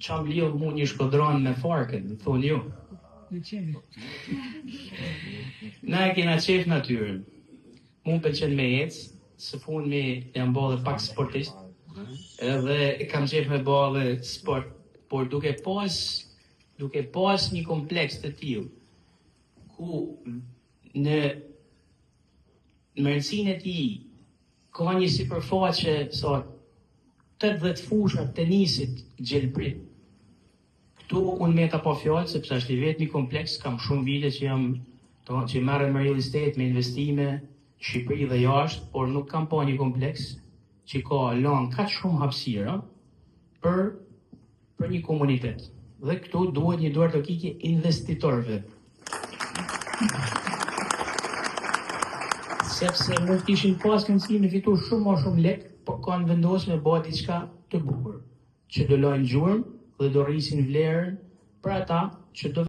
qa mblidh mu një shkodron me farkën, thonë ju. Na e kena qef natyrën. Mu pëlqen me ecë, së fund me jam bëllë pak sportist, edhe kam qef me bëllë sport, por duke pas një kompleks të tillë, ku në mërësinë e tij ka një sipërfaqe sa 80 fusha tenisit gjelbrit. Këtu unë me ta pa fjallë, sepse është i vetë një kompleks, kam shumë vite që marrë me real estate, me investime, Shqipëri dhe jashtë, por nuk kam pa një kompleks që ka lanë kaq shumë hapësira për një komunitet. Dhe këtu duhet një duart të kikje investitorëve. Sepse mund kishin pas mundësi me fitu shumë lek, por kanë vendosur me bëhet diçka të bukur, që do lajnë gjurmë dhe do rrisin vlerën për ata që do